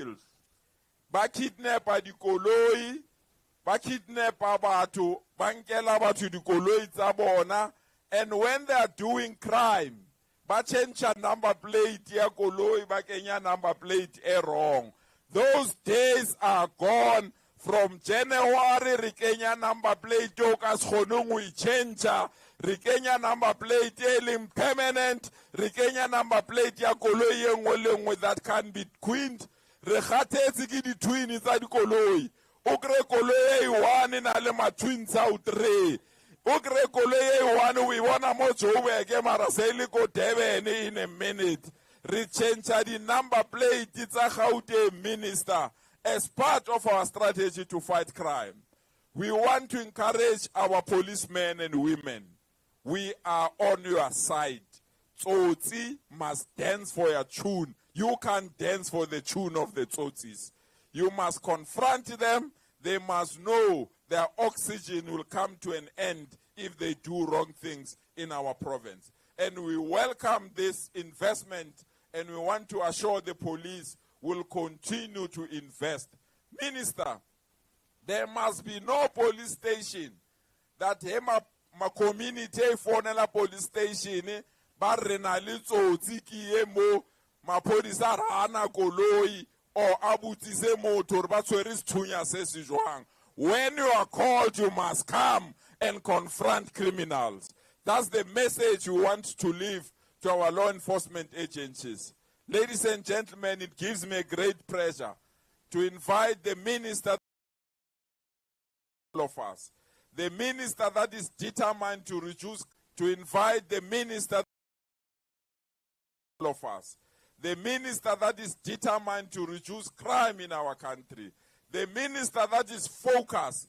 vehicles. Ba kidnapper dikoloi, ba kidnapper batho, ba nkela batho dikoloi tsa bona, and when they are doing crime, ba change number plate ya koloi, ba kenya number plate wrong. Those days are gone. From January, re kenya number plate o ka se kgoneng ho change, re kenya number plate e leng permanent, re kenya number plate ya koloi e nngwe le nngwe that can be twinned. Re kgathetse ke di-twin tsa dikoloi. O kry koloi e one na le ma-twins ao 3. O kry koloi e one o e bona mo Joburg mara se le ko Durban in a minute. Re change the number plate tsa Gauteng, Minister, as part of our strategy to fight crime. We want to encourage our policemen and women. We are on your side. Tsotsi must dance for your tune. You can't dance for the tune of the Tsotsis. You must confront them. They must know their oxygen will come to an end if they do wrong things in our province. And we welcome this investment, and we want to assure the police will continue to invest. Minister, there must be no police station that ma community fonela police station ba rena le tsotsi ki e mo maphodisa rana koloi or abutise motho ba tshwere sethunya se se jwang. When you are called, you must come and confront criminals. That's the message we want to leave to our law enforcement agencies. Ladies and gentlemen, it gives me a great pleasure to invite the minister of us, the minister that is determined to reduce, to invite the minister of us, the minister that is determined to reduce crime in our country, the minister that is focused.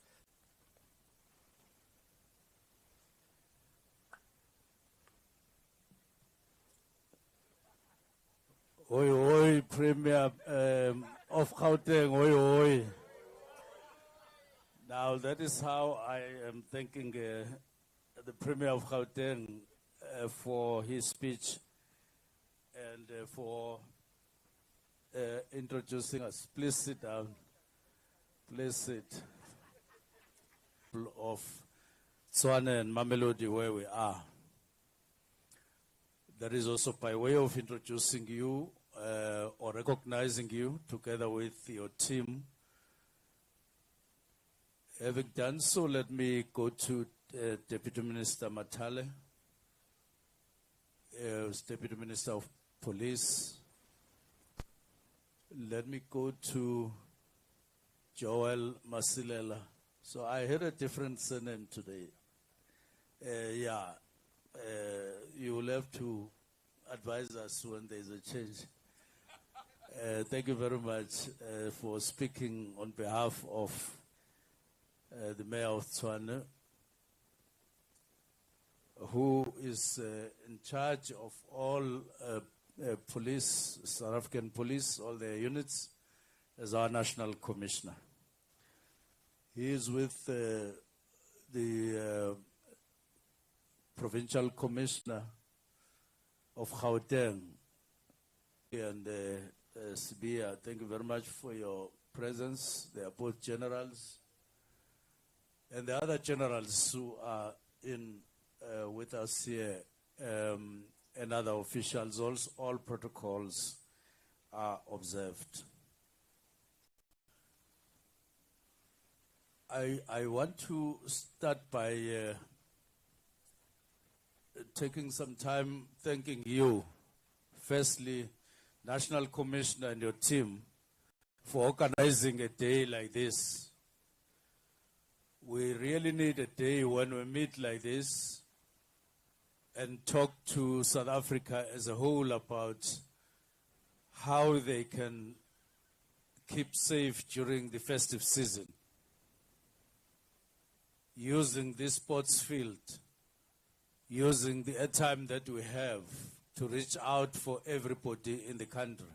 Oi, oi, Premier of Gauteng, oi, oi. Now that is how I am thanking the Premier of Gauteng for his speech and for introducing us. Please sit down. Please sit. Of Tshwane and Mamelodi where we are. That is also by way of introducing you or recognizing you together with your team. Having done so, let me go to Deputy Minister Matale, Deputy Minister of Police. Let me go to Joel Masilela. So I heard a different surname today. You will have to advise us when there is a change. Thank you very much for speaking on behalf of the Mayor of Tshwane, who is in charge of all police, South African police, all their units, as our National Commissioner. He is with the Provincial Commissioner of Gauteng and Sibia. Thank you very much for your presence. They are both generals. And the other generals who are in with us here and other officials, also, all protocols are observed. I want to start by taking some time thanking you, firstly, National Commissioner and your team, for organizing a day like this. We really need a day when we meet like this and talk to South Africa as a whole about how they can keep safe during the festive season, using this sports field, using the airtime that we have to reach out for everybody in the country.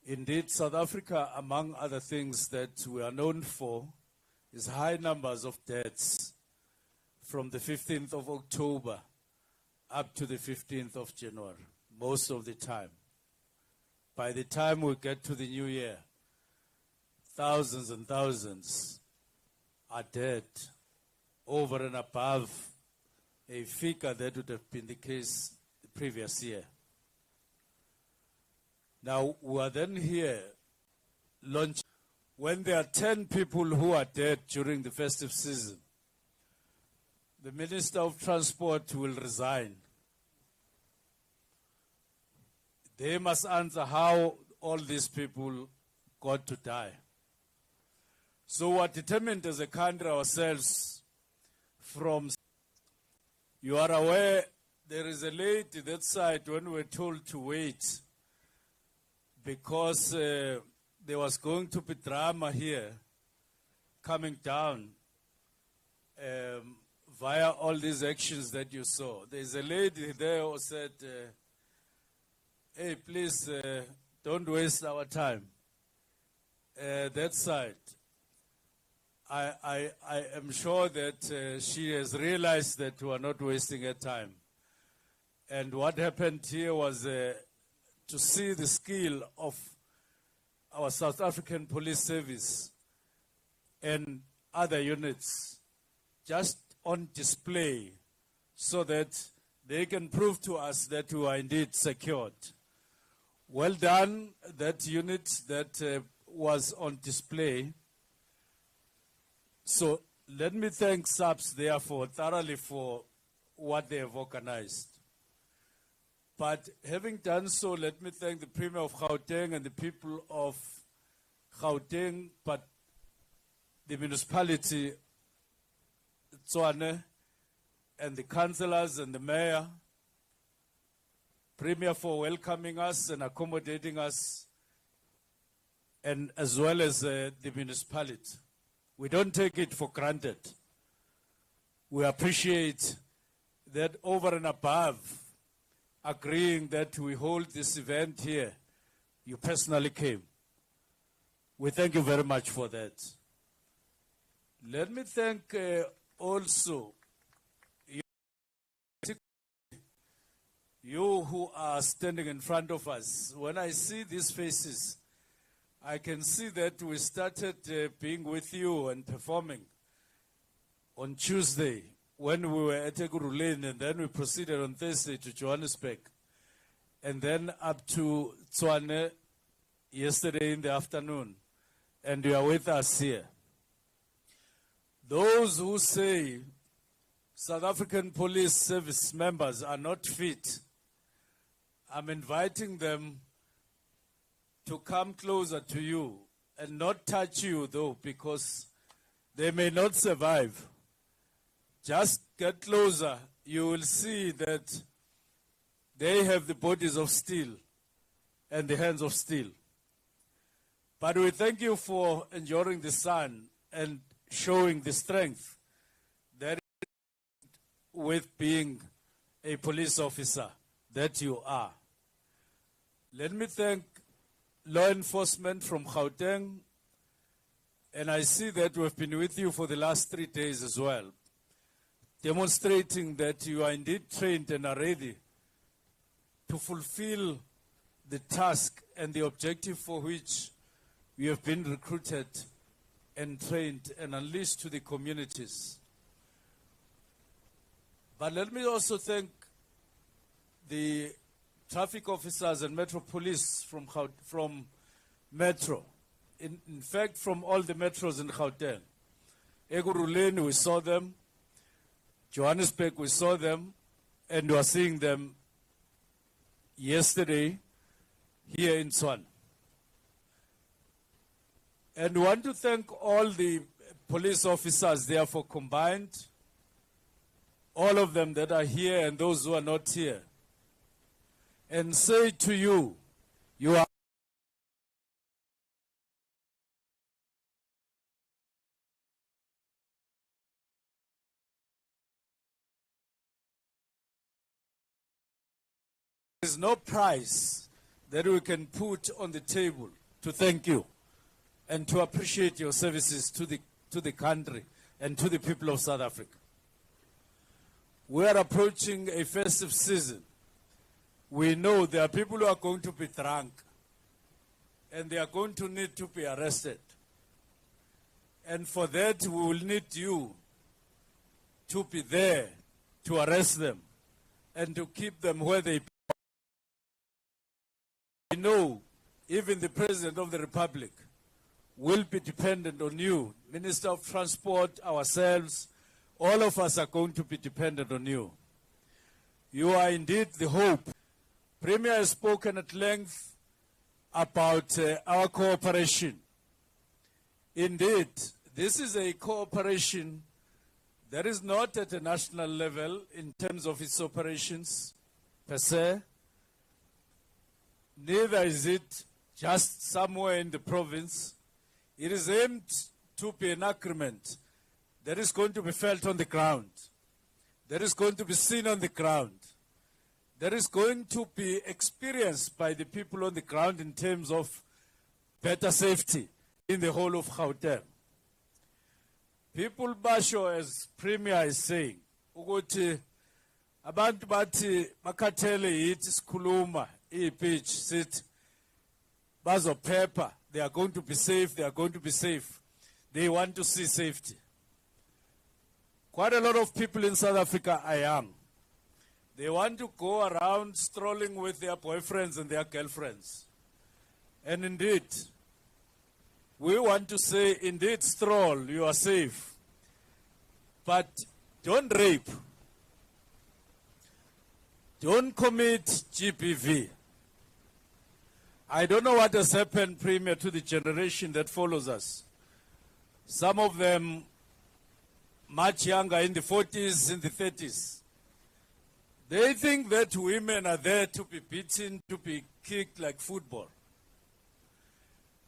Indeed, South Africa, among other things that we are known for, is high numbers of deaths from the 15th of October up to the 15th of January, most of the time. by the time we get to the new year, thousands and thousands are dead, over and above a figure that would have been the case the previous year. Now, we are then here launching. When there are 10 people who are dead during the festive season, the Minister of Transport will resign. They must answer how all these people got to die. So we are determined as a country ourselves from. You are aware there is a lady that side when we were told to wait because there was going to be drama here coming down via all these actions that you saw. There's a lady there who said, hey, please don't waste our time. That side, I am sure that she has realized that we are not wasting her time. And what happened here was to see the skill of our South African Police Service and other units just on display so that they can prove to us that we are indeed secured. Well done, that unit that was on display. So let me thank SAPS therefore thoroughly for what they have organized. But having done so, let me thank the Premier of Gauteng and the people of Gauteng, but the municipality, Tshwane, and the councillors and the mayor, Premier for welcoming us and accommodating us, and as well as the municipality. We don't take it for granted. We appreciate that over and above agreeing that we hold this event here, you personally came. We thank you very much for that. Let me thank also you who are standing in front of us. When I see these faces, I can see that we started being with you and performing on Tuesday when we were at Ekurhuleni, and then we proceeded on Thursday to Johannesburg, and then up to Tshwane yesterday in the afternoon, and you are with us here. Those who say South African Police Service members are not fit, I'm inviting them to come closer to you and not touch you though, because they may not survive. Just get closer, you will see that they have the bodies of steel and the hands of steel. But we thank you for enduring the sun and showing the strength that is with being a police officer that you are. Let me thank law enforcement from Gauteng, and I see that we've been with you for the last 3 days as well, demonstrating that you are indeed trained and are ready to fulfill the task and the objective for which we have been recruited and trained and unleashed to the communities. But let me also thank the traffic officers and Metro Police from Metro. In fact, from all the metros in Gauteng. Ekurhuleni, we saw them. Johannesburg, we saw them. And we are seeing them yesterday here in Tshwane. And we want to thank all the police officers therefore combined, all of them that are here and those who are not here, and say to you, you are there is no price that we can put on the table to thank you and to appreciate your services to the country and to the people of South Africa. We are approaching a festive season. We know there are people who are going to be drunk and they are going to need to be arrested. And for that, we will need you to be there to arrest them and to keep them where they belong. I know even the President of the Republic will be dependent on you. Minister of Transport, ourselves, all of us are going to be dependent on you. You are indeed the hope. Premier has spoken at length about our cooperation. Indeed, this is a cooperation that is not at a national level in terms of its operations per se. Neither is it just somewhere in the province. It is aimed to be an agreement that is going to be felt on the ground, that is going to be seen on the ground, that is going to be experienced by the people on the ground in terms of better safety in the whole of Gauteng. People basho, as Premier is saying, ukuthi abantu bathi makhathele yithi sikhuluma i-pitch sithi bazophepha, they are going to be safe, they are going to be safe. They want to see safety. Quite a lot of people in South Africa are young. They want to go around strolling with their boyfriends and their girlfriends. And indeed, we want to say, indeed, stroll, you are safe. But don't rape. Don't commit GBV. I don't know what has happened, Premier, to the generation that follows us. Some of them much younger, in the 40s, in the 30s. They think that women are there to be beaten, to be kicked like football.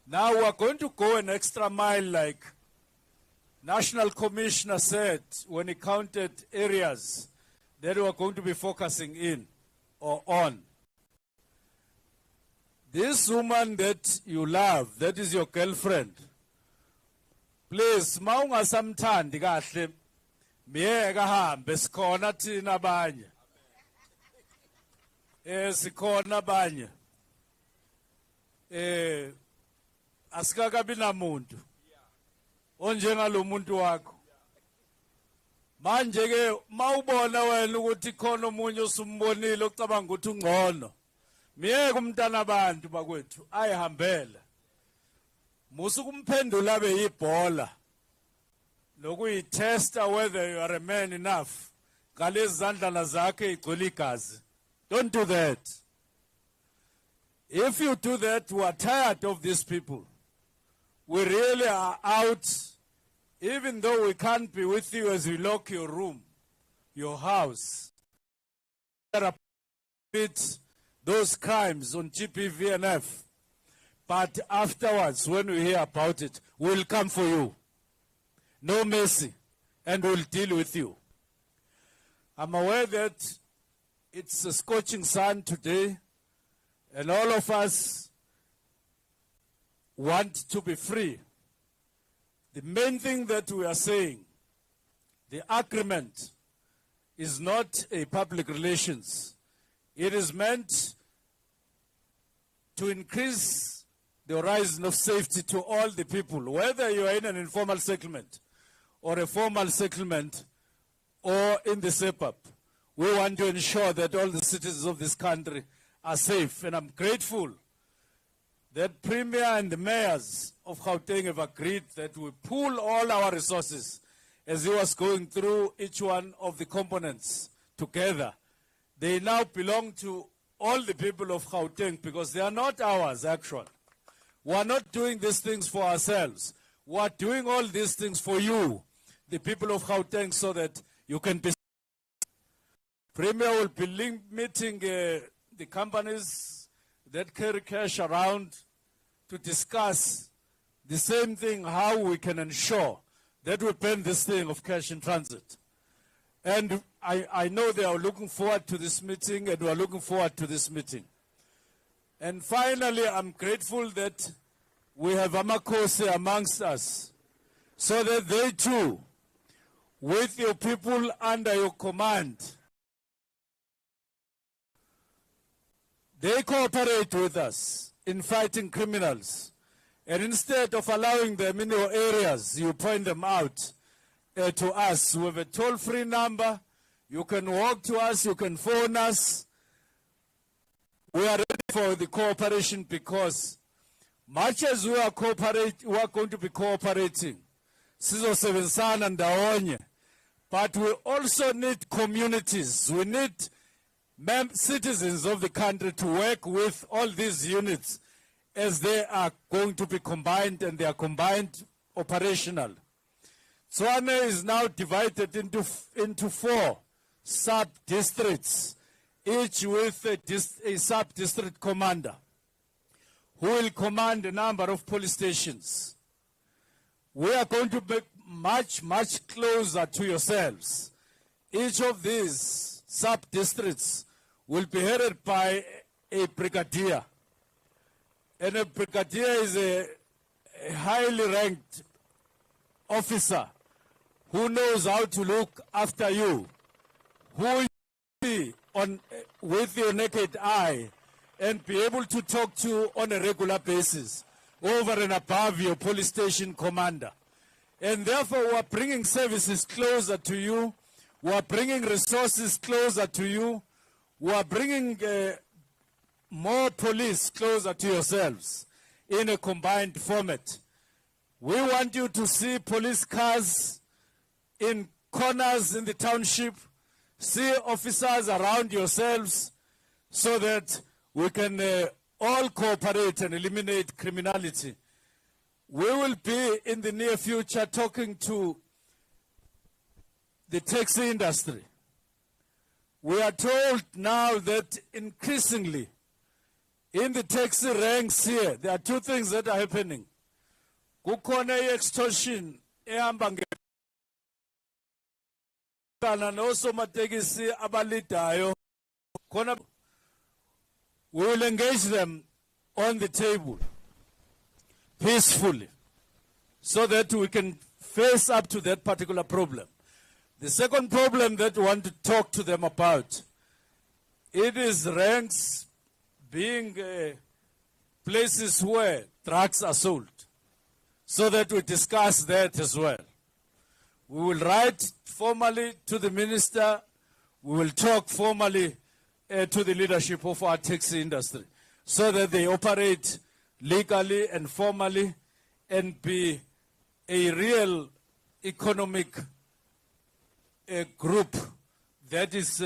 Now we are going to go an extra mile, like National Commissioner said when he counted areas that we are going to be focusing in or on. This woman that you love, that is your girlfriend, please, maunga samthandi kahle, miyeka hambe sikhona thina abanye. Sikhona abanye. Asikakabi namuntu onjengalo muntu wakho. Manje ke mawubona wena ukuthi khona omunye osumbonile ocabanga ukuthi ungcono, miyeke umntana abantu bakwethu ayihambela. Musukumphendula abe yibhola nokuyitesta whether you are a man enough ngalezi zandlana zakhe igcwele igazi. Don't do that. If you do that, we are tired of these people. We really are out, even though we can't be with you as we lock your room, your house. Those crimes on GPV and F. But afterwards, when we hear about it, we'll come for you. No mercy, and we'll deal with you. I'm aware that it's a scorching sun today, and all of us want to be free. The main thing that we are saying, the agreement is not a public relations. It is meant to increase the horizon of safety to all the people, whether you are in an informal settlement or a formal settlement or in the SEPAP. We want to ensure that all the citizens of this country are safe. And I'm grateful that Premier and the mayors of Gauteng have agreed that we pool all our resources as he was going through each one of the components together. They now belong to all the people of Gauteng because they are not ours, actually. We are not doing these things for ourselves. We are doing all these things for you, the people of Gauteng, so that you can be. Premier will be meeting the companies that carry cash around to discuss the same thing, how we can ensure that we ban this thing of cash in transit. And I know they are looking forward to this meeting, and we are looking forward to this meeting. And finally, I'm grateful that we have Amakose amongst us, so that they too, with your people under your command, they cooperate with us in fighting criminals. And instead of allowing them in your areas, you point them out to us. We have a toll-free number. You can walk to us, you can phone us. We are ready for the cooperation because much as we are going to be cooperating, sizosebenzisana ndawonye, but we also need communities. We need citizens of the country to work with all these units as they are going to be combined and they are combined operational. Tswane is now divided into 4 sub-districts, each with a sub-district commander who will command a number of police stations. We are going to be much, much closer to yourselves. Each of these sub-districts will be headed by a brigadier. And a brigadier is a highly ranked officer who knows how to look after you, who you see with your naked eye and be able to talk to on a regular basis over and above your police station commander. And therefore, we are bringing services closer to you. We are bringing resources closer to you. We are bringing more police closer to yourselves in a combined format. We want you to see police cars in corners in the township, see officers around yourselves so that we can all cooperate and eliminate criminality. We will be in the near future talking to the taxi industry. We are told now that increasingly in the taxi ranks here, there are 2 things that are happening. Kukhona extortion ehamba ngekana nosomatekisi abalidayo. We will engage them on the table peacefully so that we can face up to that particular problem. The second problem that we want to talk to them about, it is ranks being places where drugs are sold, so that we discuss that as well. We will write formally to the minister. We will talk formally to the leadership of our taxi industry so that they operate legally and formally and be a real economic group that is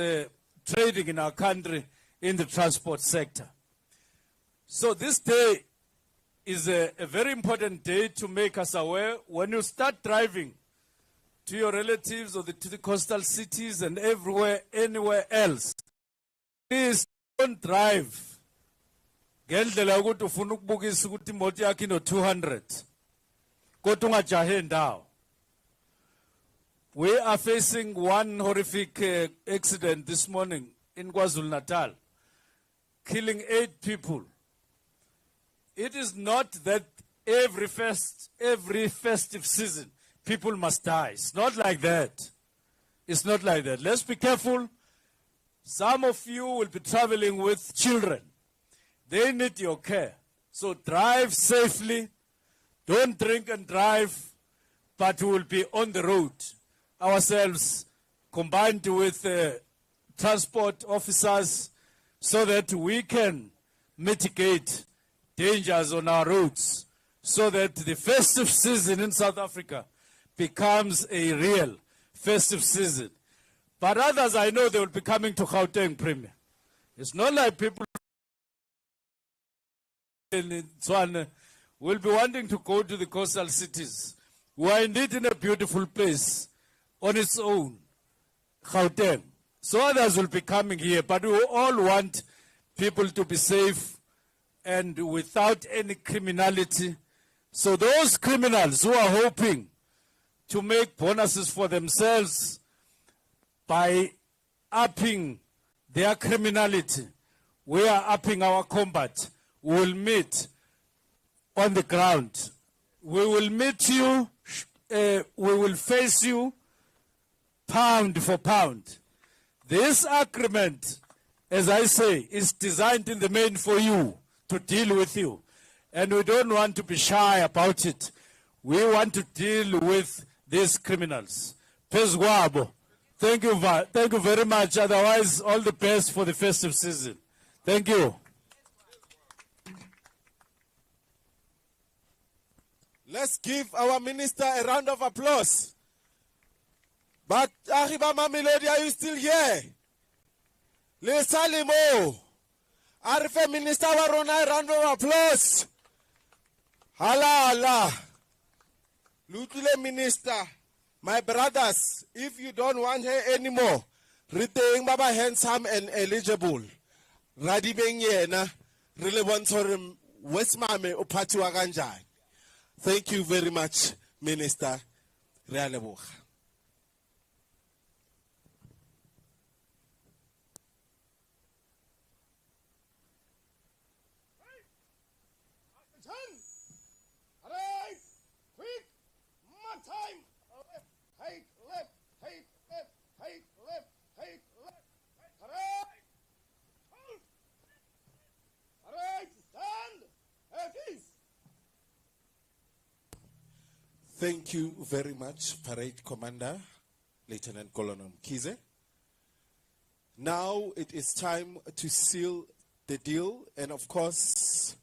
trading in our country in the transport sector. So this day is a very important day to make us aware. When you start driving to your relatives or to the coastal cities and everywhere, anywhere else, please don't drive ngendlela ukuthi ufuna ukubukisa ukuthi imoto yakho ino 200 kodwa ungajahe ndawo. We are facing one horrific accident this morning in KwaZulu-Natal, killing 8 people. It is not that every festive season people must die. It's not like that. It's not like that. Let's be careful. Some of you will be traveling with children. They need your care. So drive safely. Don't drink and drive, but we will be on the road ourselves, combined with transport officers, so that we can mitigate dangers on our roads, so that the festive season in South Africa becomes a real festive season. But others, I know they will be coming to Gauteng Premier. It's not like people in Tswane will be wanting to go to the coastal cities. We are indeed in a beautiful place on its own, Gauteng. So others will be coming here, but we all want people to be safe and without any criminality. So those criminals who are hoping to make bonuses for themselves by upping their criminality, we are upping our combat. We will meet on the ground. We will meet you, we will face you pound for pound. This agreement, as I say, is designed in the main for you, to to deal with you. And we don't want to be shy about it. We want to deal with these criminals. Pezwabo, thank you very much. Otherwise, all the best for the festive season. Thank you. Let's give our minister a round of applause. But Ahiba Mamelodi, are you still here? Lesalimo. Arife minister warona, a round of applause. Hala. Lutule minister, my brothers, if you don't want her anymore, retain baba handsome and eligible. Radibeng yena, really want to West Mame upati waganjai. Thank you very much, Minister Realeboga. Thank you very much, Parade Commander, Lieutenant Colonel Mkize. Now it is time to seal the deal and, of course,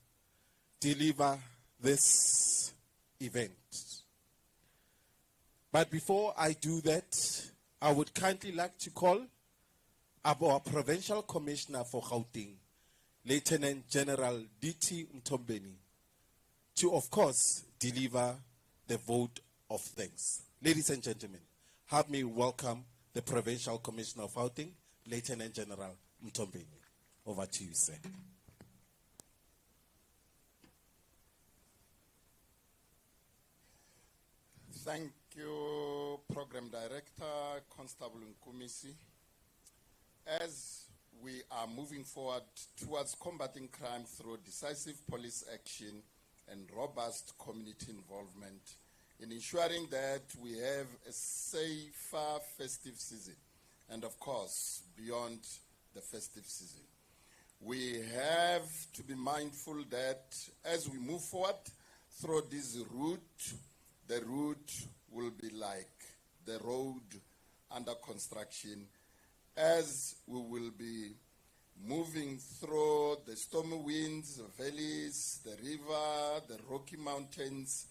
deliver this event. But before I do that, I would kindly like to call our Provincial Commissioner for Gauteng, Lieutenant General D.T. Mtombeni, to, of course, deliver the vote of thanks. Ladies and gentlemen, have me welcome the Provincial Commissioner of Gauteng, Lieutenant General Mtombeni. Over to you, sir. Thank you, Program Director, Constable Nkumisi. As we are moving forward towards combating crime through decisive police action and robust community involvement, in ensuring that we have a safer festive season, and of course, beyond the festive season. We have to be mindful that as we move forward through this route, the route will be like the road under construction, as we will be moving through the stormy winds, the valleys, the river, the Rocky Mountains.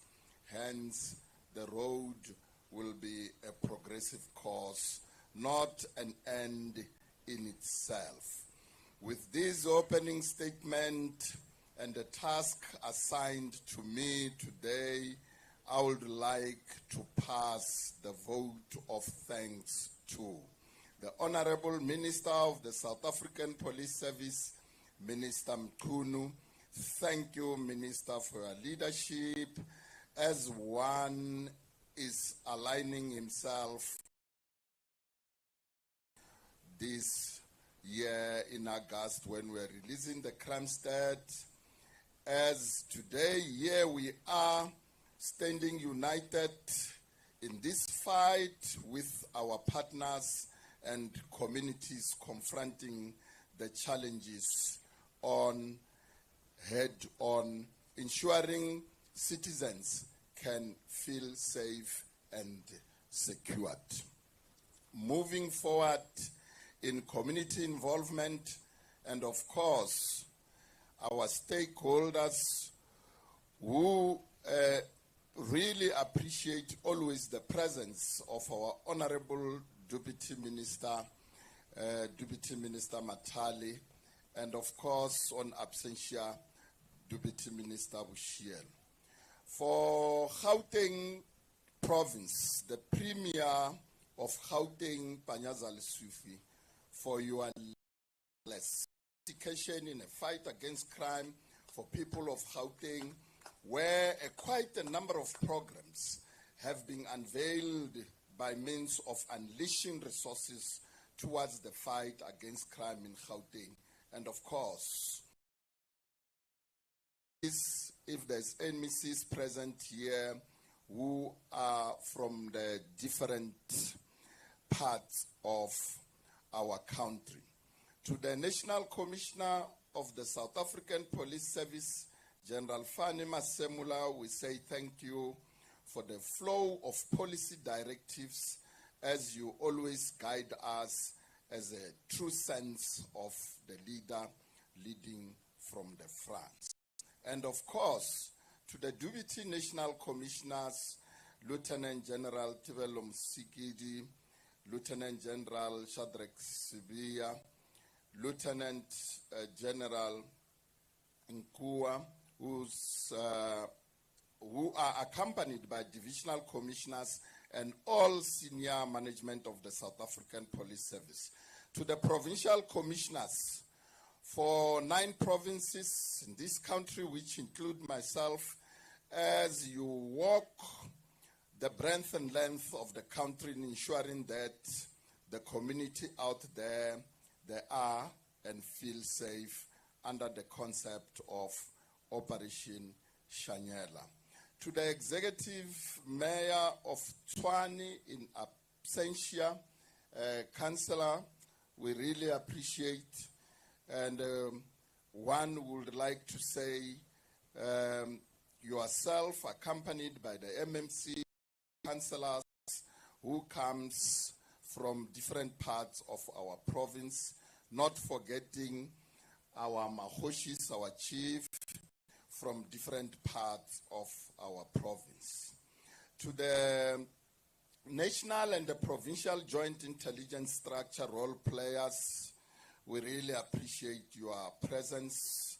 Hence, the road will be a progressive course, not an end in itself. With this opening statement and the task assigned to me today, I would like to pass the vote of thanks to the Honorable Minister of the South African Police Service, Minister Mkhunu. Thank you, Minister, for your leadership as one is aligning himself this year in August when we're releasing the crime stat. As today, here we are standing united in this fight with our partners and communities confronting the challenges on head on, ensuring citizens can feel safe and secured. Moving forward in community involvement and of course our stakeholders who really appreciate always the presence of our Honorable Deputy Minister Matali, and of course on absentia, Deputy Minister Bushiel. For Gauteng Province, the Premier of Gauteng, Panyaza Lesufi, for your dedication in a fight against crime for people of Gauteng, where quite a number of programs have been unveiled by means of unleashing resources towards the fight against crime in Gauteng. And of course, if there's MECs present here who are from the different parts of our country. To the National Commissioner of the South African Police Service, General Fani Masemula, we say thank you for the flow of policy directives as you always guide us as a true sense of the leader leading from the front. And of course, to the Deputy National Commissioners, Lieutenant General Tibelo Msikidi, Lieutenant General Shadrack Sibia, Lieutenant General Nkua, who are accompanied by divisional commissioners and all senior management of the South African Police Service. To the provincial commissioners for 9 provinces in this country, which include myself, as you walk the breadth and length of the country in ensuring that the community out there, they are and feel safe under the concept of Operation Shanyela. To the executive mayor of Tshwane in absentia, councillor, we really appreciate, and one would like to say yourself, accompanied by the MMC councillors who comes from different parts of our province, not forgetting our Mahoshis, our chief, from different parts of our province. To the national and the provincial joint intelligence structure role players, we really appreciate your presence.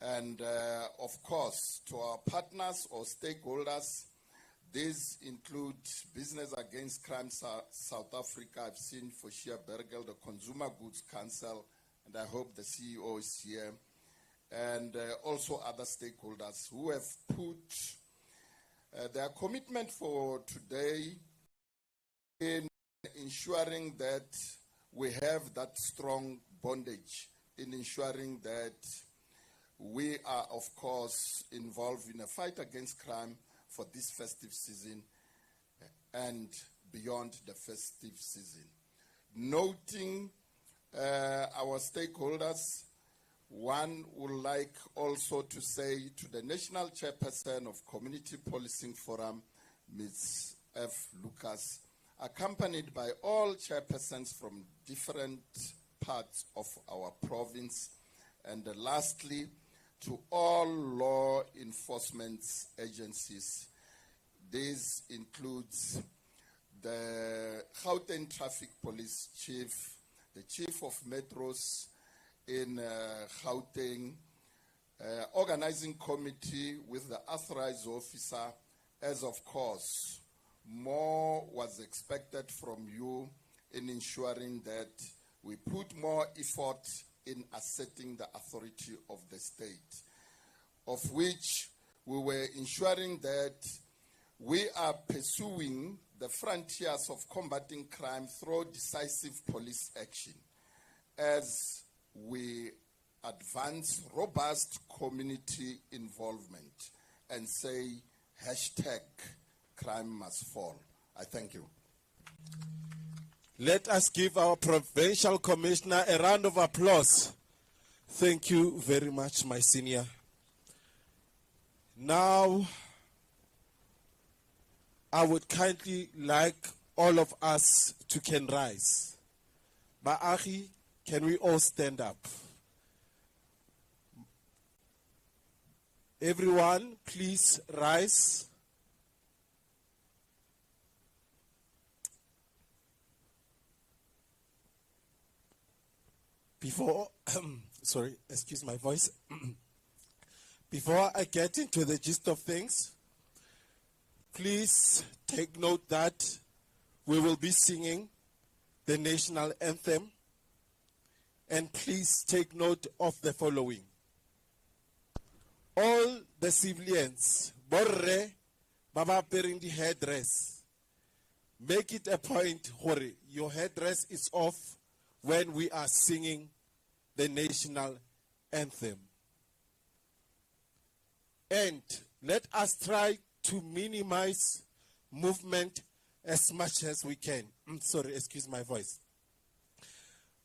And of course, to our partners or stakeholders, these include Business Against Crime South Africa. I've seen Foshia Bergel, the Consumer Goods Council, and I hope the CEO is here, and also other stakeholders who have put their commitment for today in ensuring that we have that strong bondage, in ensuring that we are, of course, involved in a fight against crime for this festive season and beyond the festive season. Noting our stakeholders, one would like also to say to the National Chairperson of Community Policing Forum, Ms. F. Lucas, accompanied by all chairpersons from different parts of our province, and lastly, to all law enforcement agencies. This includes the Gauteng Traffic Police Chief, the Chief of Metros in Gauteng, organizing committee with the authorized officer, as of course, more was expected from you in ensuring that we put more effort in asserting the authority of the state, of which we were ensuring that we are pursuing the frontiers of combating crime through decisive police action as we advance robust community involvement and say #crime must fall. I thank you. Let us give our provincial commissioner a round of applause. Thank you very much, my senior. Now, I would kindly like all of us to can rise. Baagi, can we all stand up? Everyone, please rise. Before, sorry, excuse my voice. Before I get into the gist of things, please take note that we will be singing the national anthem, and please take note of the following. All the civilians, borre, baba wearing the headdress, make it a point, hore, your headdress is off when we are singing the national anthem. And let us try to minimize movement as much as we can. Sorry, excuse my voice.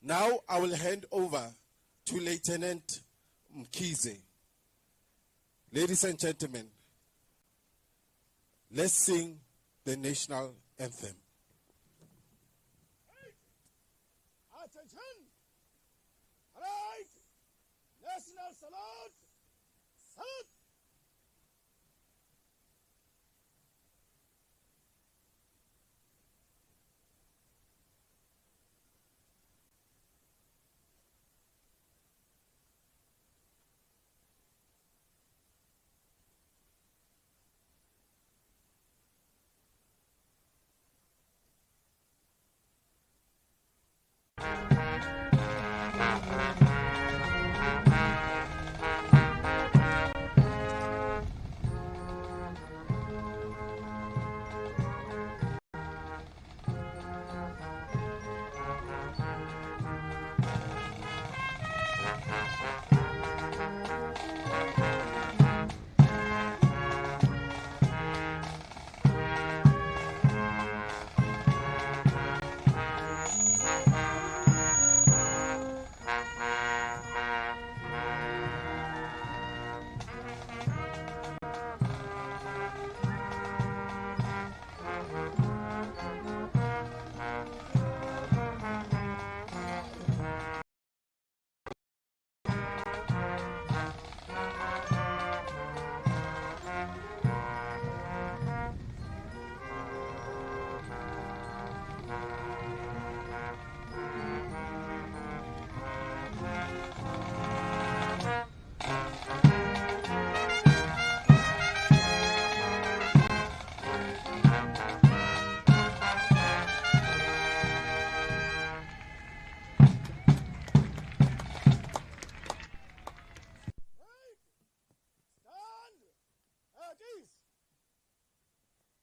Now I will hand over to Lieutenant Mkhize. Ladies and gentlemen, let's sing the national anthem. Attention! Right! National salute! Salute!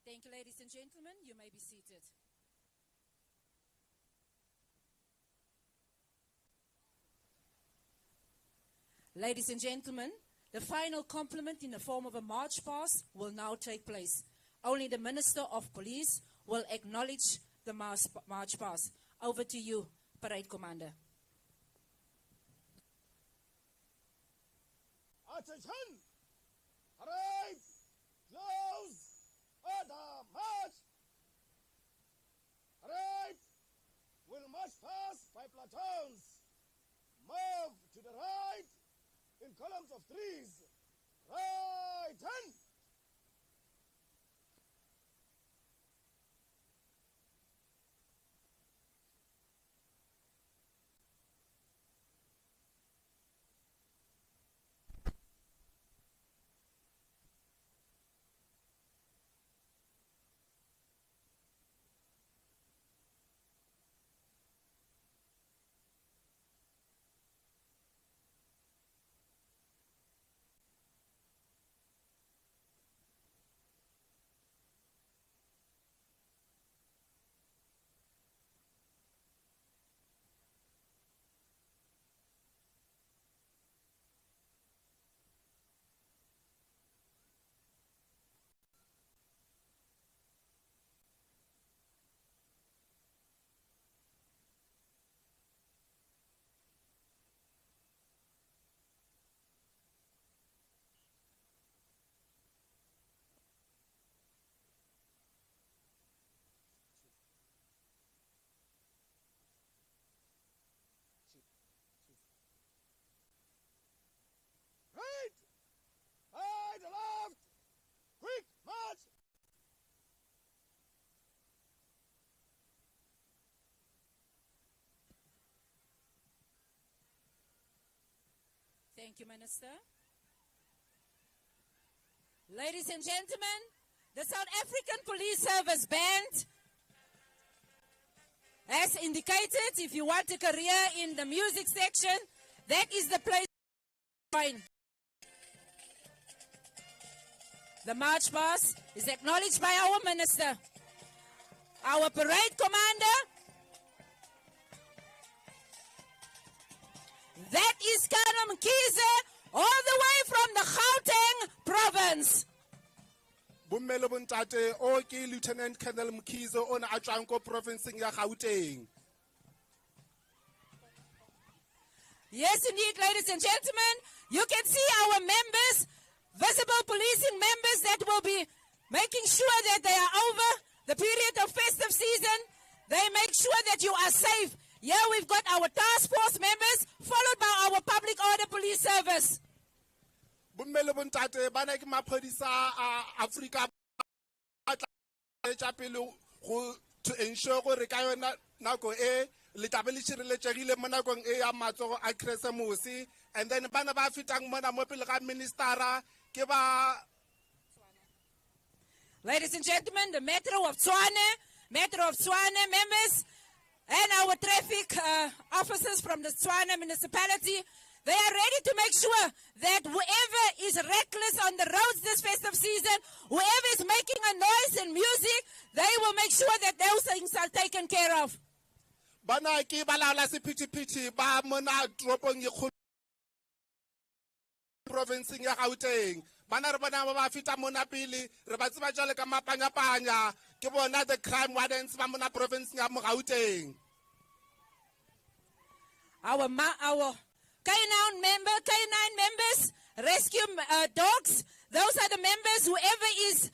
Thank you, ladies and gentlemen. You may be seated. Ladies and gentlemen, the final compliment in the form of a march past will now take place. Only the Minister of Police will acknowledge the march past. Over to you, Parade Commander. Attention! Parade! Close! Order! March! Parade will march past by platoons. Move to the right in columns of threes. Right hand! Right! Right, left! Quick, march! Thank you, Minister. Ladies and gentlemen, the South African Police Service Band has indicated if you want a career in the music section, that is the place to join. The march past is acknowledged by our Minister. Our parade commander, that is Colonel Mkhize, all the way from the Gauteng province. Bommelo bontate o ke Lieutenant Colonel Mkhize o na a tswang ko provinceng ya Gauteng. Yes, indeed, ladies and gentlemen, you can see our members, visible policing members that will be making sure that they are over the period of festive season. They make sure that you are safe. Here we've got our task force members, followed by our public order police service. Bommele bontate ba na ke maphodisa a Africa ba tla pele go to ensure gore ka yona nako e le tlabe le tshireletsegile mo nakong e ya matsogo a Keresemose, and then bana ba fitang mona mo pele ga ministera ke ba. Ladies and gentlemen, the Metro of Tshwane members and our traffic officers from the Tshwane municipality, they are ready to make sure that whoever is reckless on the roads this festive season, whoever is making a noise and music, they will make sure that those things are taken care of. Bana ke ba laola sephethephethe ba mona toropong e kgolo provinceng ya Gauteng. Bana re bona ba fita mona pele re ba tseba jale ka mapanyapanya ke bona the crime wardens ba mona province ya Gauteng. Our K9 members, rescue dogs, those are the members, whoever is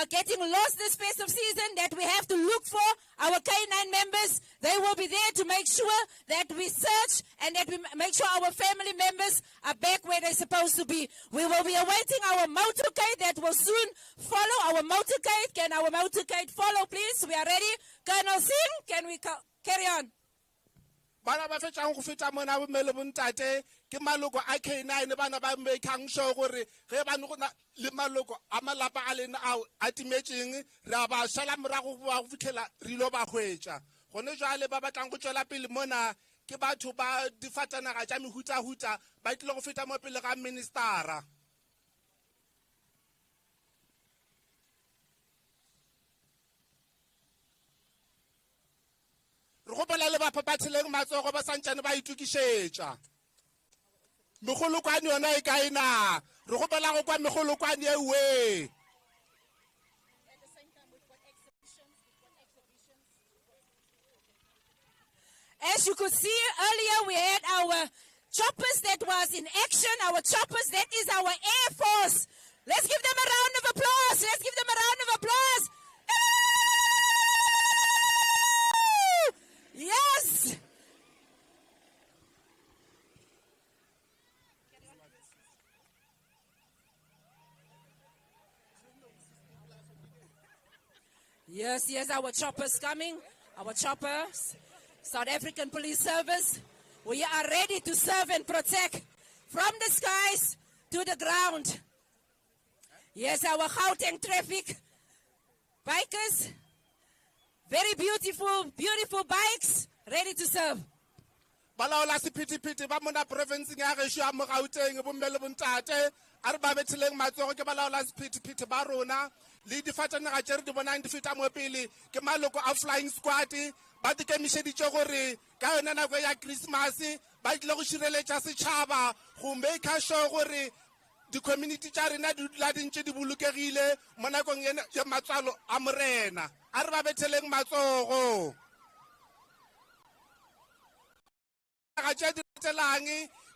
getting lost this festive season that we have to look for, our K9 members, they will be there to make sure that we search and that we make sure our family members are back where they're supposed to be. We will be awaiting our motorcade that will soon follow. Our motorcade, can our motorcade follow please? We are ready. Colonel Singh, can we carry on? Bana ba fetang go feta mona bommele bontate ke maloko a K9 bana ba making sure gore ge ba no na le maloko a malapa a lena a timetseng ra ba sala morago go fitlhela re lo ba hwetša gone jwale ba batlang go tswela pele mona ke batho ba difatanaga tša mehuta ba tlile go feta mo pele ga ministera. Re gopela le ba phaphatheleng matsogo ba santšane ba itukišetša megolokwane yona e kae na re gopela go kwa megolokwane e we. As you could see earlier, we had our choppers that was in action, our choppers, that is our Air Force. Let's give them a round of applause. Let's give them a round of applause. Yes. Yes, our choppers coming. Our choppers. South African Police Service. We are ready to serve and protect from the skies to the ground. Yes, our Gauteng traffic bikers. Very beautiful bikes, ready to serve. Balaola sephethephethe ba mona provinceng ya gešo ya mo Gauteng bommele bontate a re ba betheleng matsogo ke balaola sephethephethe ba rona le difatanaga tše re di bonang di feta mo pele ke maloko a flying squad ba dikemišeditše gore ka yona nako ya Christmas ba tlile go šireletša setšhaba go make sure gore di-community tša rena di dula di ntše di bolokegile mo nakong ya matswalo a morena a re ba betheleng matsogo. Ga tše di latelang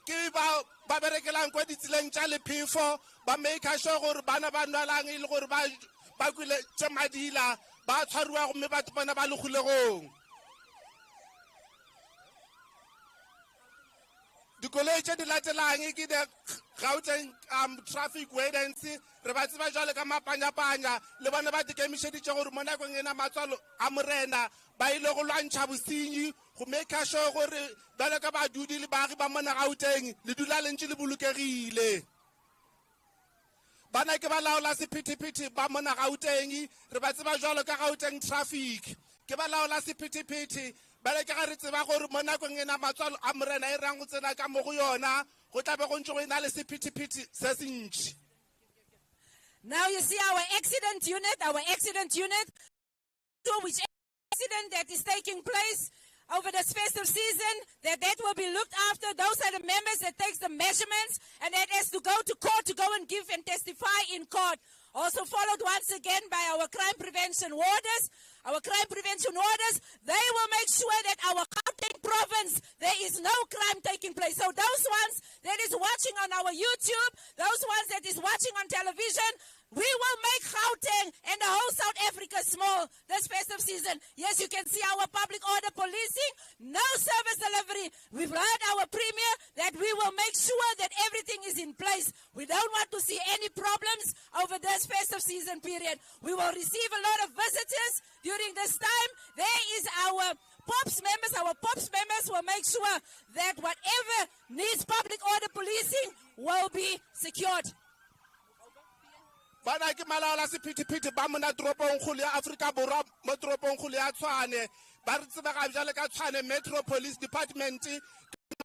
ke ba berekelang kwa ditseleng tša lephefo ba make sure gore bana ba nwalang e le gore ba kwile tše madila ba tshwariwa gomme batho bona ba legolegong. Dikoloi tše di latelang ke the Gauteng traffic wardens re ba tseba jwale ka mapanyapanya le bona ba dikemišeditše gore mo nakong ena matswalo a morena ba ile go lwantšha bosenyi go make sure gore jwale ka badudi le baagi ba mona Gauteng le dula le ntše le bolokegile. Bana ke ba laola sephethephethe ba mona Gauteng re ba tseba jwalo ka Gauteng traffic ke ba laola sephethephethe ba le ka ga re tseba gore mo nakong ena matswalo a morena e rang go tsena ka mo go yona go tlabe go ntse go ena le sephethephethe se se ntši. Now you see our accident unit, to which accident that is taking place over this festive season, that will be looked after. Those are the members that takes the measurements and that has to go to court to go and give and testify in court. also followed once again by our crime prevention warders. Our crime prevention warders, they will make sure that our Gauteng province, there is no crime taking place. So those ones that is watching on our YouTube, those ones that is watching on television, we will make Gauteng and the whole South Africa small this festive season. Yes, you can see our public order policing, no service delivery. We've heard our premier that we will make sure that everything is in place. We don't want to see any problems over this festive season period. We will receive a lot of visitors during this time. There is our POPs members. Our POPs members will make sure that whatever needs public order policing will be secured. Bana ke malaola sephethephethe ba mona toropong kgolo ya Afrika Borwa mo toropong kgolo ya Tshwane ba re tseba ga jale ka Tshwane Metro Police Department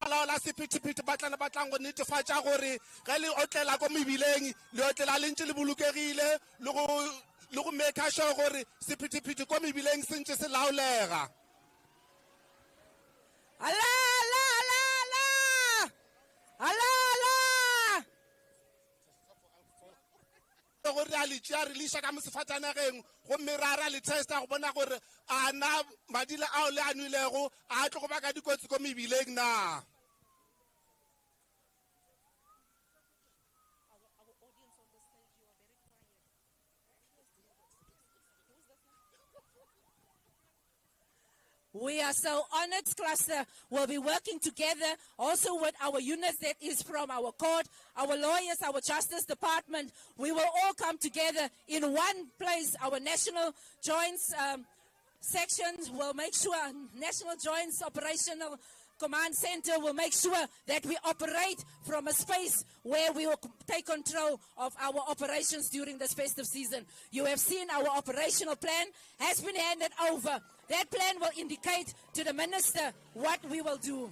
malaola sephethephethe ba tlang go netefatsa gore ga le otlela go mebileng le otlela le ntse le bolokegile le go make sure gore sephethephethe go mebileng se ntse se laolega. Gore a le tšea re le isa ka mosefatanageng gomme ra le testa go bona gore a na madile ao le a nwelego a tlo go baka dikotsi ko mebileng na. We are so honored, Cluster. We'll be working together also with our units that is from our court, our lawyers, our justice department. We will all come together in one place. Our national joints sections will make sure, national joints operational command center will make sure that we operate from a space where we will take control of our operations during this festive season. You have seen our operational plan has been handed over. That plan will indicate to the minister what we will do.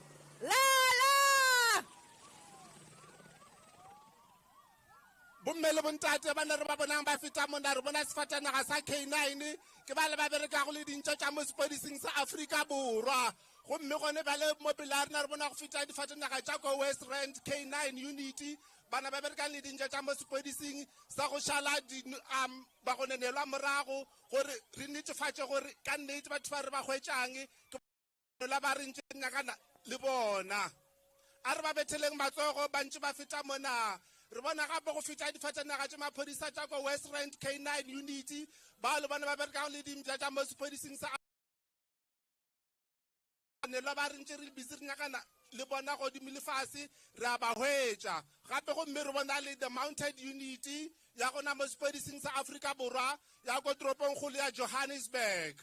Bommele bontate ba ne re ba bonang ba feta mona re bona sefatanaga sa K9 ke ba le ba bereka go le dintša tša mo sepodising sa Afrika Borwa gomme gone ba le mo pele a rena re bona go feta difatanaga tša ko West Rand K9 unity bana ba bereka le dintša tša mo sepodising sa go šala ba go nenelwa morago gore re netefatše gore ka nnete batho ba re ba hwetšang ke la ba re ntse nyakana le bona a re ba betheleng matsogo ba ntse ba feta mona. Re bona gape go feta difatanaga tša maphodisa tša ko West Rand K9 unity ba le bona ba bereka le dintša tša mo sepodising sa nelwa ba re ntse re busy re nyakana le bona godimo le fase re a ba hwetša gape gomme re bona le the mounted unity ya gona mo sepodising sa Afrika Borwa ya ko toropong kgolo ya Johannesburg.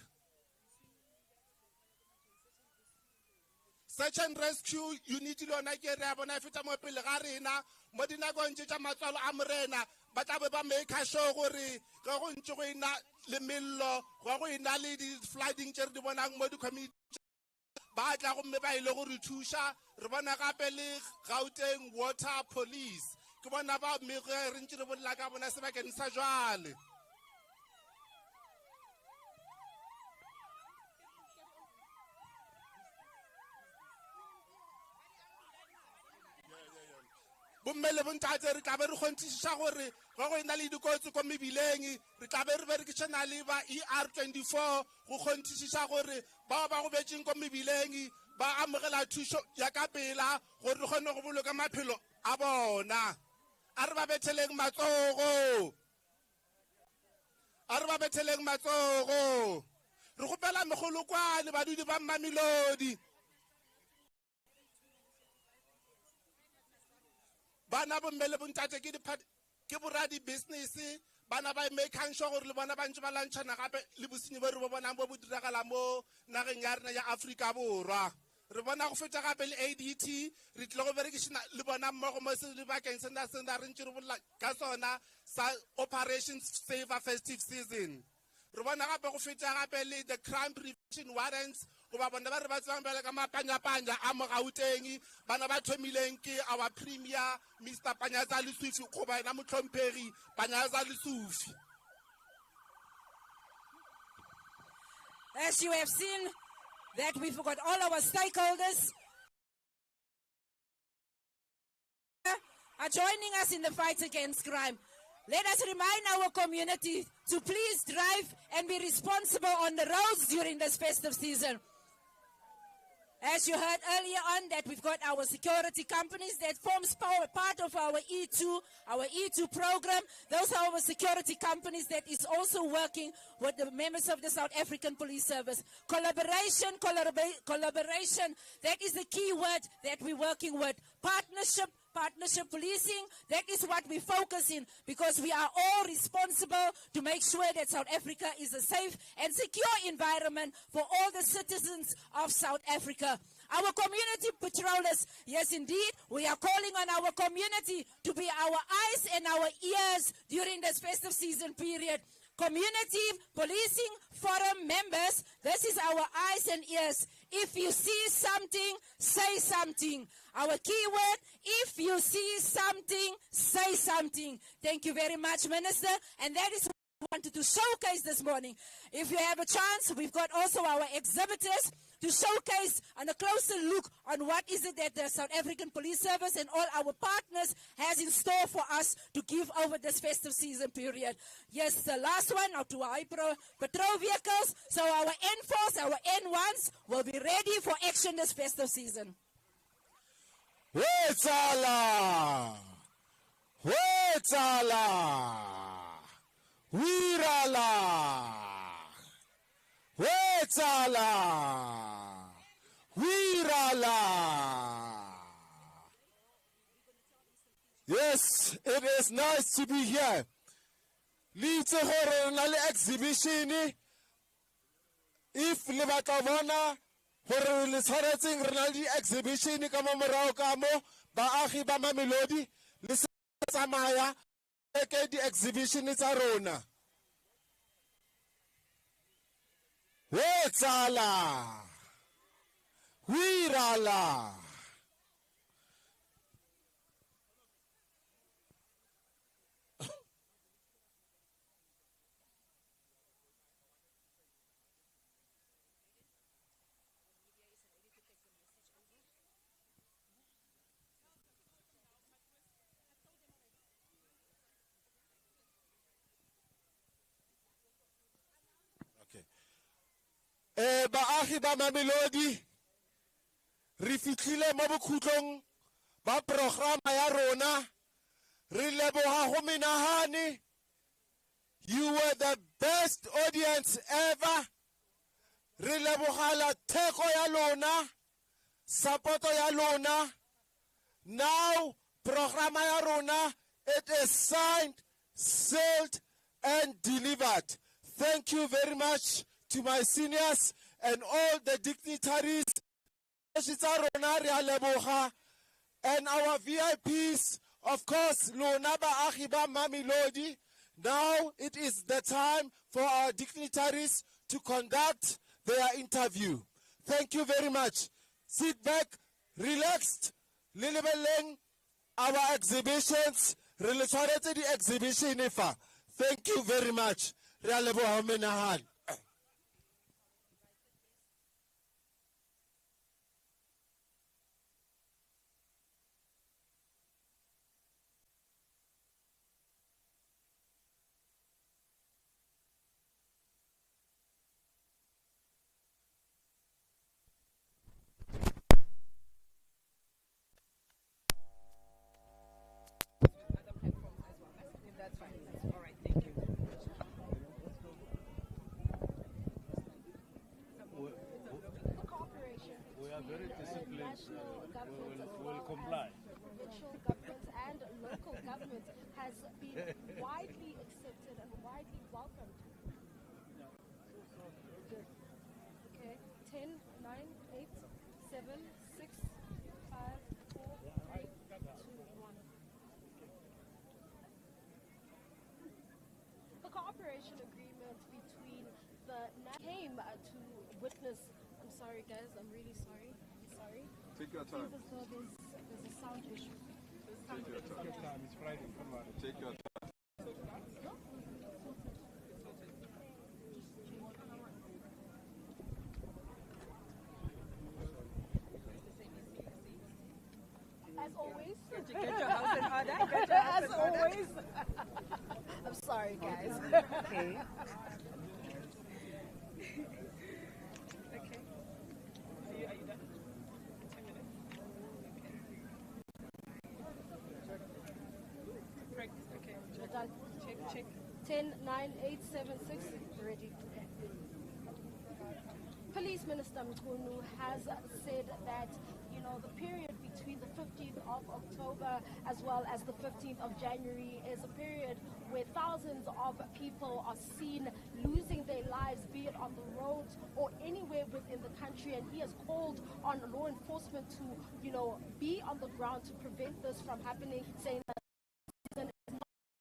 Search and rescue unity le yona ke re a bona feta mo pele ga rena mo dinakong tše tša matswalo a morena ba tla be ba make sure gore ga go ntse go ena le mello ga go ena le di-flooding tše re di bonang mo di-community ba tla gomme ba ile go re thuša. Re bona gape le Gauteng Water Police ke bona ba mme re ntse re bolela ka bona sebakeng sa jwale. Bommele bontate re tla be re kgonthišiša gore ga go ena le dikotsi ko mebileng re tla be re berekešana le ba ER24 go kgonthišiša gore bao ba go betšeng ko mebileng ba amogela thušo ya ka pela gore re kgone go boloka maphelo a bona. A re ba betheleng matsogo, a re ba betheleng matsogo. Re gopela megolokwane badudi ba Mamelodi bana bommele bontate ke boradi business bana ba make sure gore le bona ba ntse ba lantšhana gape le bosenyi bo re bo bonang bo bo diragala mo nageng ya rena ya Afrika Borwa. Re bona go feta gape le ADT re tle go berekisana le bona mmogo mo sebakeng sena re ntse re bolla ka sona sa Operation Saver Festive Season. Re bona gape go feta gape le the crime prevention warrants go ba bona ba re ba tsang bele ka mapanyapanya a mo Gauteng bana ba thomileng ke our premier Mr. Panyaza Lesufi go ba ena motlhomphegi Panyaza Lesufi. As you have seen that we've got all our stakeholders are joining us in the fight against crime. Let us remind our community to please drive and be responsible on the roads during this festive season. As you heard earlier on, that we've got our security companies that forms part of our E2 program. Those are our security companies that is also working with the members of the South African Police Service. Collaboration, that is the key word that we're working with. Partnership policing, that is what we focus in, because we are all responsible to make sure that South Africa is a safe and secure environment for all the citizens of South Africa. Our community patrollers, yes indeed, we are calling on our community to be our eyes and our ears during this festive season period. Community Policing Forum members, this is our eyes and ears. If you see something, say something. Our keyword, if you see something, say something. Thank you very much, Minister. And that is what we wanted to showcase this morning. If you have a chance, we've got also our exhibitors to showcase on a closer look on what is it that the South African Police Service and all our partners has in store for us to give over this festive season period. Yes, the last one, now to our patrol vehicles. So our N4s, our N1s will be ready for action this festive season. Wetsala! Wetsala! Wirala! Wetsala! Wirala! Yes, it is nice to be here. Litse gore na le exhibition. If le batla bona gore le tshwaretseng re na le exhibition ka mo morao ka mo baagi ba Mamelodi le se tsamaya ke di exhibition tsa rona. Wetsala! Wirala! Baagi ba Mamelodi re fitlhile mo bokhutlong ba programa ya rona. Re leboga go menagane. You were the best audience ever. Re lebogala theko ya lona, sapoto ya lona. Now programa ya rona, it is signed, sealed and delivered. Thank you very much to my seniors and all the dignitaries, and our VIPs, of course, Lona baagi ba Mamelodi. Now it is the time for our dignitaries to conduct their interview. Thank you very much. Sit back, relaxed, lilibeleng our exhibitions, related to the exhibition. Thank you very much. Will comply. Provincial government and local government has been widely accepted and widely welcomed. Okay, 10, 9, 8, 7, 6, 5, 4, 3, 2, 1. The cooperation agreement between the came to witness. I'm sorry, guys. I'm really sorry. Sorry. Take your time. There's a sound issue. Take your time. It's Friday. Come on. Take your time. As always. Get your house in order. As always. I'm sorry, guys. Okay. Okay. Are you done? 10 minutes? Correct. Okay. We're done. Check. 10, 9, 8, 7, 6. Ready. Police Minister Mkhunu has said that, the period between the 15th of October as well as the 15th of January is a period where thousands of people are seen losing their lives, be it on the roads or anywhere within the country. And he has called on law enforcement to, be on the ground to prevent this from happening, saying that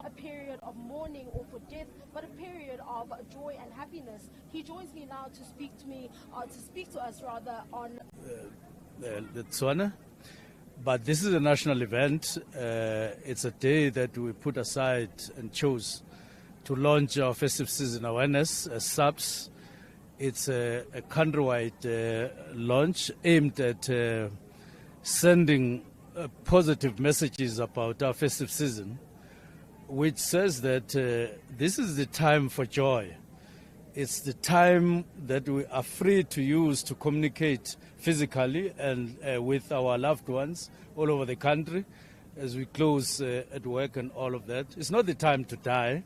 a period of mourning or for death, but a period of joy and happiness. He joins me now to speak to us on the Tswana. But this is a national event. It's a day that we put aside and chose to launch our festive season awareness as SAPS. It's a countrywide launch aimed at sending positive messages about our festive season, which says that this is the time for joy. It's the time that we are free to use to communicate physically and with our loved ones all over the country as we close at work and all of that. It's not the time to die.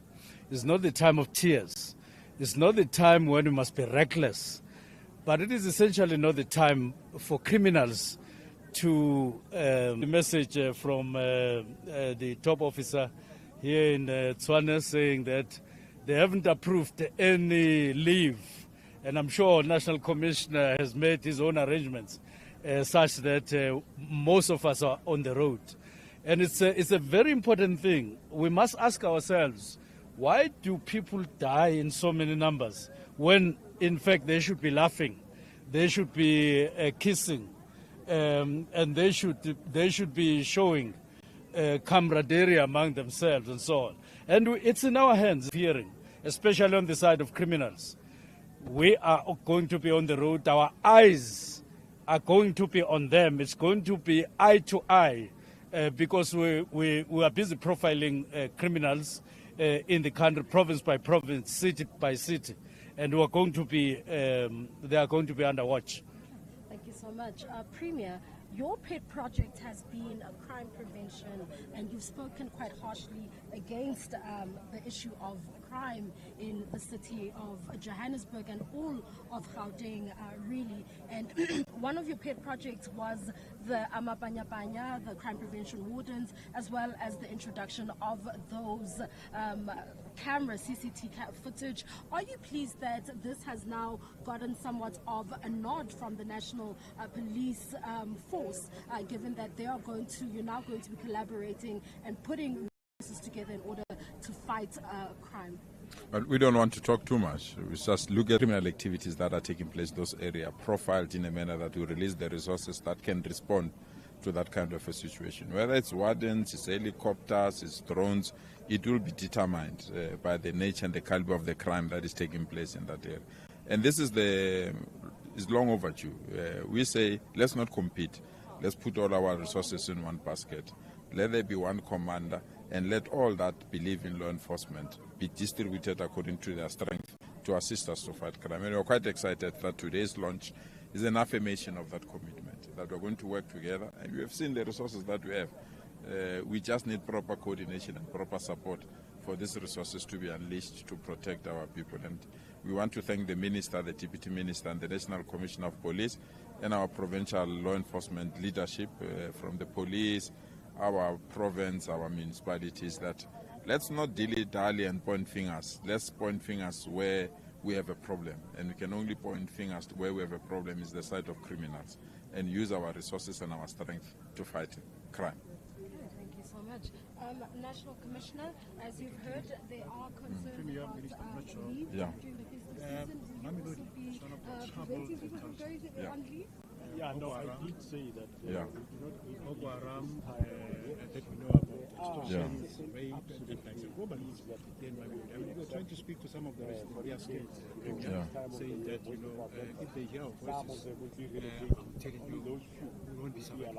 It's not the time of tears. It's not the time when we must be reckless. But it is essentially not the time for criminals to... the message from the top officer here in Tswana saying that they haven't approved any leave. And I'm sure National Commissioner has made his own arrangements such that most of us are on the road. And it's a very important thing. We must ask ourselves, why do people die in so many numbers when in fact they should be laughing, they should be kissing, and they should be showing camaraderie among themselves and so on. And it's in our hands, hearing, especially on the side of criminals. We are going to be on the road. Our eyes are going to be on them. It's going to be eye to eye because we are busy profiling criminals in the country, province by province, city by city. And we are going to be, they are going to be under watch. Thank you so much. Premier, your pet project has been crime prevention, and you've spoken quite harshly against the issue of crime in the city of Johannesburg and all of Gauteng, really. And one of your pet projects was the Amabanyabanya, the crime prevention wardens, as well as the introduction of those camera CCTV footage. Are you pleased that this has now gotten somewhat of a nod from the National Police Force, given that you're now going to be collaborating and putting resources together in order to fight crime? But we don't want to talk too much. We just look at criminal activities that are taking place in those areas, profiled in a manner that will release the resources that can respond to that kind of a situation. Whether it's wardens, it's helicopters, it's drones, it will be determined by the nature and the caliber of the crime that is taking place in that area. And this is long overdue. We say, let's not compete. Let's put all our resources in one basket. Let there be one commander, and let all that believe in law enforcement be distributed according to their strength to assist us to fight crime. And we're quite excited that today's launch is an affirmation of that commitment, that we're going to work together. And we have seen the resources that we have. We just need proper coordination and proper support for these resources to be unleashed to protect our people. And we want to thank the Minister, the Deputy Minister, and the National Commissioner of Police, and our provincial law enforcement leadership from the police, our province, our municipalities, that let's not dilly-dally and point fingers. Let's point fingers where we have a problem. And we can only point fingers to where we have a problem is the side of criminals, and use our resources and our strength to fight crime. Thank you so much. National Commissioner, as you've heard, there are concerns about leave during the festive season. Will you also be preventing people from going on leave? Yeah, no, I did say that. Yeah. Boko Haram, that we know about. extortion, rape, and things like that. Globally, then we're trying to speak to some of the rest of their states, saying that, if they hear our voices, telling you, we won't be subject.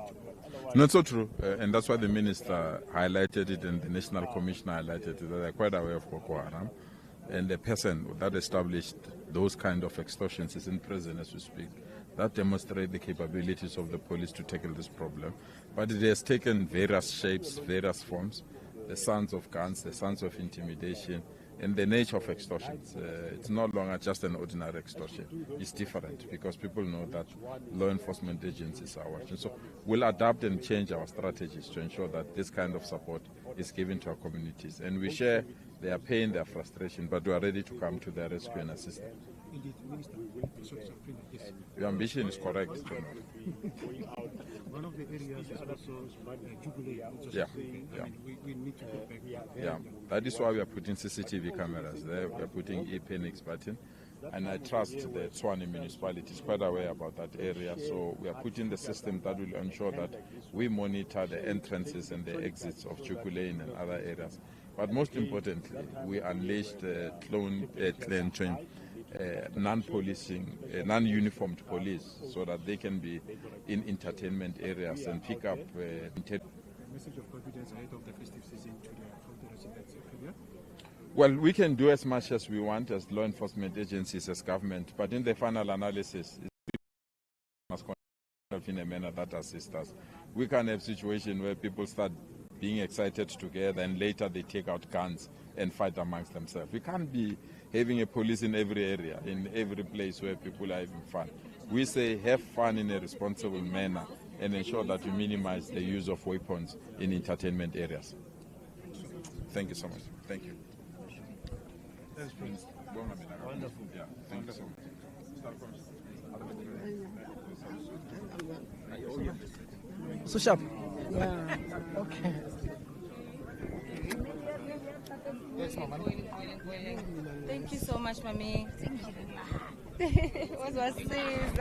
Not so true, and that's why the minister highlighted it and the national commissioner highlighted it, that they're quite aware of Boko Haram. And the person that established those kind of extortions is in prison as we speak. That demonstrates the capabilities of the police to tackle this problem. But it has taken various shapes, various forms, the sons of guns, the sons of intimidation, and the nature of extortions. It's no longer just an ordinary extortion. It's different because people know that law enforcement agencies are watching. So we'll adapt and change our strategies to ensure that this kind of support is given to our communities. And we share their pain, their frustration, but we are ready to come to their rescue and assist them. Indeed, Minister, Your ambition is correct. One of the areas is also Yeah. we need to go back. Yeah, that is why we are putting CCTV cameras there. We are putting e-panics button. And I trust the Tshwane municipality is quite aware about that area. So we are putting the system that will ensure that we monitor the entrances and the exits of Chuku Lane and other areas. But most importantly, we unleashed non-policing, non-uniformed police so that they can be in entertainment areas and pick up Message of confidence ahead of the festive season to the residents area? Well, we can do as much as we want as law enforcement agencies, as government, but in the final analysis, it must conduct in a manner that assists us. We can have situations where people start being excited together and later they take out guns and fight amongst themselves. We can't be having a police in every area, in every place where people are having fun. We say have fun in a responsible manner and ensure that we minimize the use of weapons in entertainment areas. Thank you so much. Thank you. Wonderful. Yeah, thank you so much. So sharp. Yeah. Okay. Yes, Mama. Thank you so much, Mommy. Thank you. What was this?